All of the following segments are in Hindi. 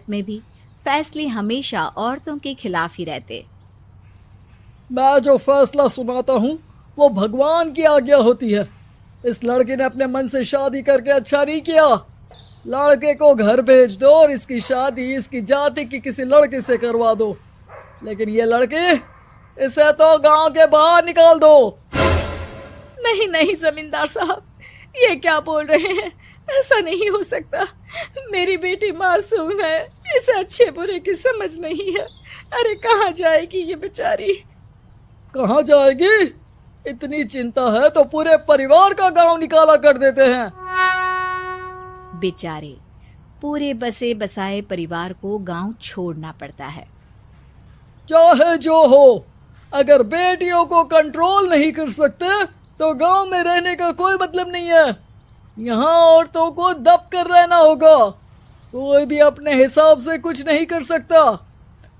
में भी फैसले हमेशा औरतों के खिलाफ ही रहते। मैं जो फैसला सुनाता हूँ वो भगवान की आज्ञा होती है। इस लड़के ने अपने मन से शादी करके अच्छा नहीं किया। लड़के को घर भेज दो और इसकी शादी इसकी जाति की किसी लड़के से करवा दो। लेकिन ये लड़के, इसे तो गांव के बाहर निकाल दो। नहीं नहीं जमींदार साहब, ये क्या बोल रहे हैं? ऐसा नहीं हो सकता। मेरी बेटी मासूम है, इसे अच्छे बुरे की समझ नहीं है। अरे कहाँ जाएगी ये बेचारी? कहाँ जाएगी? इतनी चिंता है तो पूरे परिवार का गांव निकाला कर देते हैं। बेचारे पूरे बसे बसाए परिवार को गांव छोड़ना पड़ता है। चाहे जो हो, अगर बेटियों को कंट्रोल नहीं कर सकते तो गांव में रहने का कोई मतलब नहीं है। यहाँ औरतों को दब कर रहना होगा। कोई भी अपने हिसाब से कुछ नहीं कर सकता,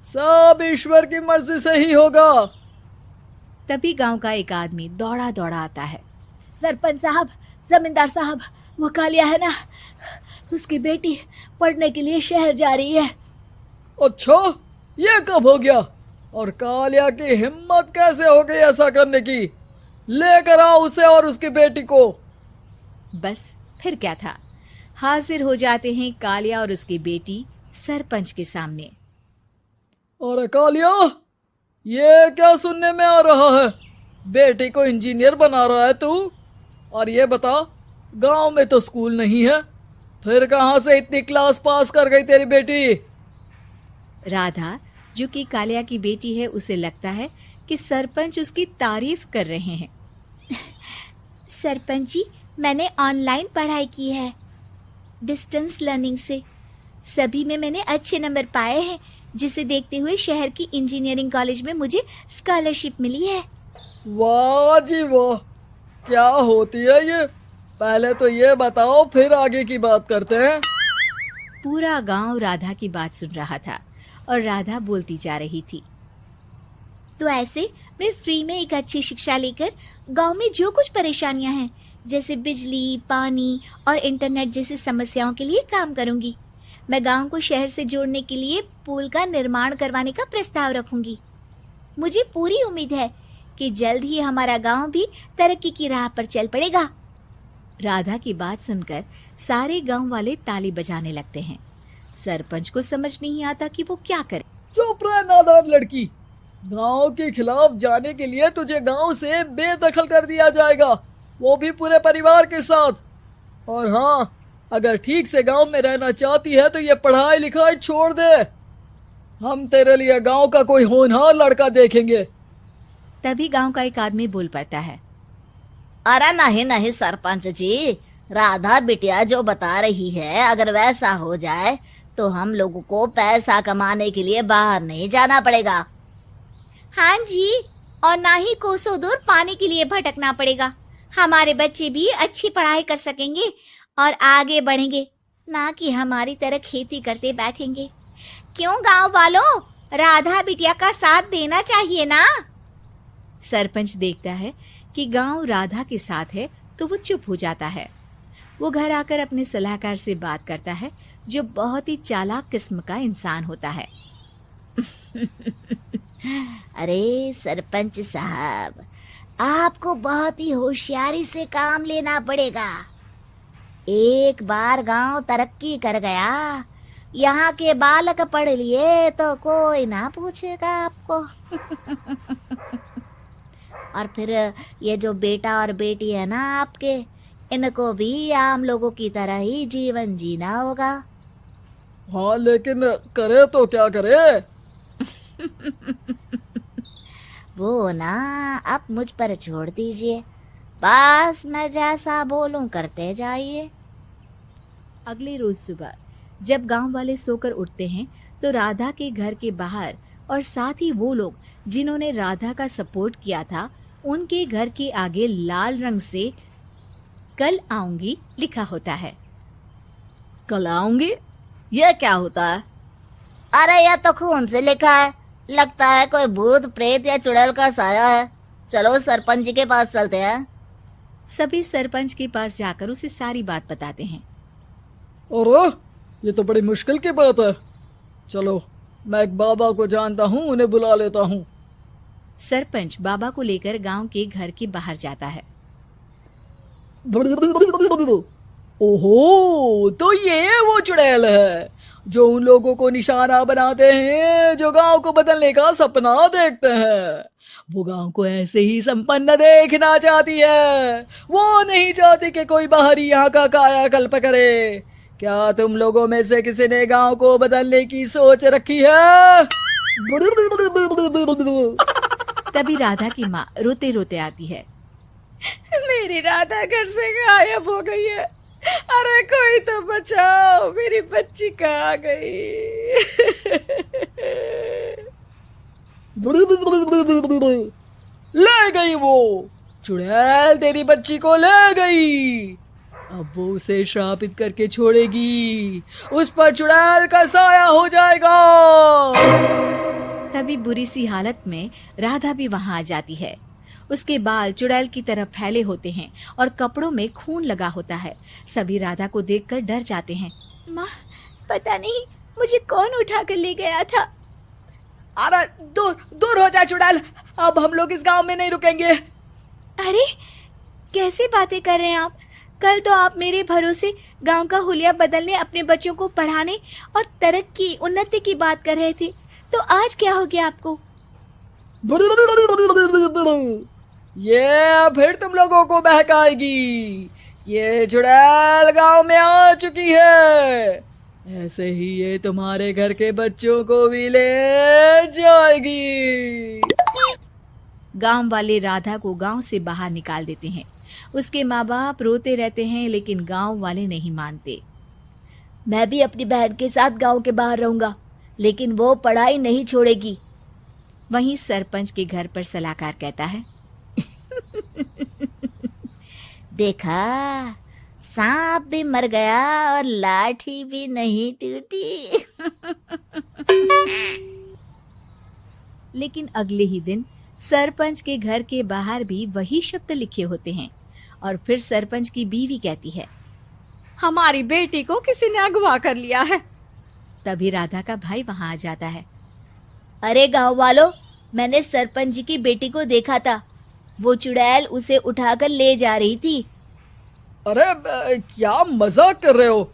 सब ईश्वर की मर्जी से ही होगा। तभी गांव का एक आदमी दौड़ा दौड़ा आता है। सरपंच साहब, जमींदार साहब, वो कालिया है ना, उसकी बेटी पढ़ने के लिए शहर जा रही है। अच्छा, ये कब हो गया? और कालिया की हिम्मत कैसे हो गई ऐसा करने की? लेकर आओ उसे और उसकी बेटी को। बस फिर क्या था, हाजिर हो जाते हैं कालिया और उसकी बेटी सरपंच के सामने। और कालिया, ये क्या सुनने में आ रहा है? बेटी को इंजीनियर बना रहा है तू? और ये बता, गांव में तो स्कूल नहीं है, फिर कहां से इतनी क्लास पास कर गई तेरी बेटी? राधा, जो कि कालिया की बेटी है, उसे लगता है कि सरपंच उसकी तारीफ कर रहे हैं। सरपंच जी, मैंने ऑनलाइन पढ़ाई की है, डिस्टेंस लर्निंग से। सभी में मैंने अच्छे नंबर पाए हैं, जिसे देखते हुए शहर की इंजीनियरिंग कॉलेज में मुझे स्कॉलरशिप मिली है। वाह जी वाह, क्या होती है ये? पहले तो ये बताओ, फिर आगे की बात करते हैं। पूरा गांव राधा की बात सुन रहा था और राधा बोलती जा रही थी। तो ऐसे मैं फ्री में एक अच्छी शिक्षा लेकर गांव में जो कुछ परेशानियां हैं, जैसे बिजली, पानी और इंटरनेट जैसी समस्याओं के लिए काम करूंगी। मैं गांव को शहर से जोड़ने के लिए पुल का निर्माण करवाने का प्रस्ताव रखूंगी। मुझे पूरी उम्मीद है कि जल्द ही हमारा गांव भी तरक्की की राह पर चल पड़ेगा। राधा की बात सुनकर सारे गांव वाले ताली बजाने लगते हैं। सरपंच को समझ नहीं आता कि वो क्या करे। चुप रह नादान लड़की, गांव के खिलाफ जाने के लिए तुझे गांव से बेदखल कर दिया जाएगा, वो भी पूरे परिवार के साथ। और हाँ, अगर ठीक से गांव में रहना चाहती है तो ये पढ़ाई लिखाई छोड़ दे। हम तेरे लिए गांव का कोई होनहार लड़का देखेंगे। तभी गांव का एक आदमी बोल पड़ता है। अरे नहीं नहीं सरपंच जी, राधा बिटिया जो बता रही है, अगर वैसा हो जाए तो हम लोगों को पैसा कमाने के लिए बाहर नहीं जाना पड़ेगा। हाँ जी, और ना ही कोसों दूर पानी के लिए भटकना पड़ेगा। हमारे बच्चे भी अच्छी पढ़ाई कर सकेंगे और आगे बढ़ेंगे, ना कि हमारी तरह खेती करते बैठेंगे। क्यों गांव वालों, राधा बिटिया का साथ देना चाहिए ना। सरपंच देखता है कि गांव राधा के साथ है तो वो चुप हो जाता है। वो घर आकर अपने सलाहकार से बात करता है, जो बहुत ही चालाक किस्म का इंसान होता है। अरे सरपंच साहब, आपको बहुत ही होशियारी से काम लेना पड़ेगा। एक बार गांव तरक्की कर गया, यहाँ के बालक पढ़ लिए तो कोई ना पूछेगा आपको। और फिर ये जो बेटा और बेटी है ना आपके, इनको भी आम लोगों की तरह ही जीवन जीना होगा। हाँ, लेकिन करे तो क्या करे? वो ना आप मुझ पर छोड़ दीजिए, बस मैं जैसा बोलूं करते जाइए। अगले रोज सुबह जब गांव वाले सोकर उठते हैं तो राधा के घर के बाहर और साथ ही वो लोग जिन्होंने राधा का सपोर्ट किया था, उनके घर के आगे लाल रंग से कल आऊंगी लिखा होता है। कल आऊंगी? ये क्या होता है? अरे यह तो खून से लिखा है, लगता है कोई भूत प्रेत या चुड़ैल का साया है। चलो सरपंच जी के पास चलते हैं। सभी सरपंच के पास जाकर उसे सारी बात बताते हैं। और ये तो बड़ी मुश्किल की बात है। चलो, मैं एक बाबा को जानता हूँ, उन्हें बुला लेता हूँ। सरपंच बाबा को लेकर गांव के घर के बाहर जाता है। ओहो, तो ये वो चुड़ैल है जो उन लोगों को निशाना बनाते हैं जो गांव को बदलने का सपना देखते हैं। वो गांव को ऐसे ही संपन्न देखना चाहती है। वो नहीं चाहती कि कोई बाहरी यहाँ का कायाकल्प करे। क्या तुम लोगों में से किसी ने गांव को बदलने की सोच रखी है? तभी राधा की माँ रोते रोते आती है। मेरी राधा घर से गायब हो गई है। अरे कोई तो बचाओ, मेरी बच्ची कहाँ गई? ले गई वो चुड़ैल, तेरी बच्ची को ले गई। अब वो उसे श्रापित करके छोड़ेगी। उस पर चुड़ैल का साया हो जाएगा। तभी बुरी सी हालत में राधा भी वहां आ जाती है। उसके बाल चुड़ैल की तरफ फैले होते हैं और कपड़ों में खून लगा होता है। सभी राधा को देखकर डर जाते हैं। माँ, पता नहीं मुझे कौन उठा कर ले गया था। अरे दूर दूर हो जा चुड़ैल, अब हम लोग इस गांव में नहीं रुकेंगे। अरे कैसे बातें कर रहे हैं आप? कल तो आप मेरे भरोसे गांव का हुलिया बदलने, अपने बच्चों को पढ़ाने और तरक्की उन्नति की बात कर रहे थे, तो आज क्या हो गया आपको? ये फिर तुम लोगों को बहकाएगी। ये चुड़ैल गांव में आ चुकी है। ऐसे ही ये तुम्हारे घर के बच्चों को भी ले जाएगी। गांव वाले राधा को गांव से बाहर निकाल देते हैं। उसके माँ बाप रोते रहते हैं, लेकिन गांव वाले नहीं मानते। मैं भी अपनी बहन के साथ गांव के बाहर रहूंगा, लेकिन वो पढ़ाई नहीं छोड़ेगी। वहीं सरपंच के घर पर सलाहकार कहता है। देखा, सांप भी मर गया और लाठी भी नहीं टूटी। लेकिन अगले ही दिन सरपंच के घर के बाहर भी वही शब्द लिखे होते हैं। और फिर सरपंच की बीवी कहती है, हमारी बेटी को किसी ने अगवा कर लिया है। तभी राधा का भाई वहां आ जाता है। अरे गांव वालों, मैंने सरपंच जी की बेटी को देखा था। वो चुड़ैल उसे उठाकर ले जा रही थी। अरे क्या मजाक कर रहे हो?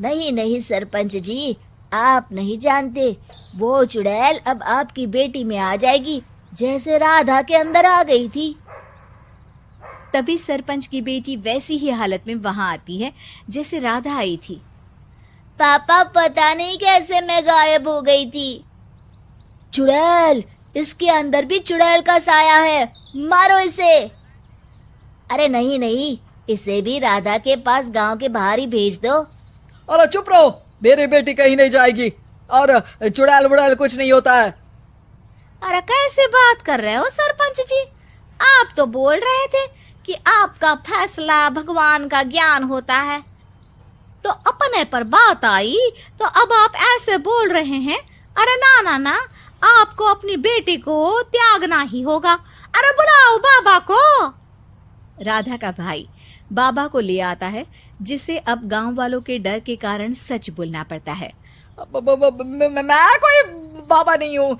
नहीं नहीं सरपंच जी, आप नहीं जानते। वो चुड़ैल अब आपकी बेटी में आ जाएगी, जैसे राधा के अंदर आ गई थी। तभी सरपंच की बेटी वैसी ही हालत में वहां आती है जैसे राधा आई थी। पापा, पता नहीं कैसे मैं गायब हो गई थी। चुड़ैल, इसके अंदर भी चुड़ैल का साया है, मारो इसे। अरे नहीं नहीं, इसे भी राधा के पास गांव के बाहर ही भेज दो। अरे चुप रहो, मेरी बेटी कहीं नहीं जाएगी और चुड़ैल वुड़ैल कुछ नहीं होता है। अरे कैसे बात कर रहे हो सरपंच जी? आप तो बोल रहे थे कि आपका फैसला भगवान का ज्ञान होता है, तो अपने पर बात आई तो अब आप ऐसे बोल रहे हैं। अरे ना ना ना, आपको अपनी बेटी को त्यागना ही होगा। अरे बुलाओ बाबा को। राधा का भाई बाबा को ले आता है, जिसे अब गांव वालों के डर के कारण सच बोलना पड़ता है। मैं कोई बाबा नहीं हूँ।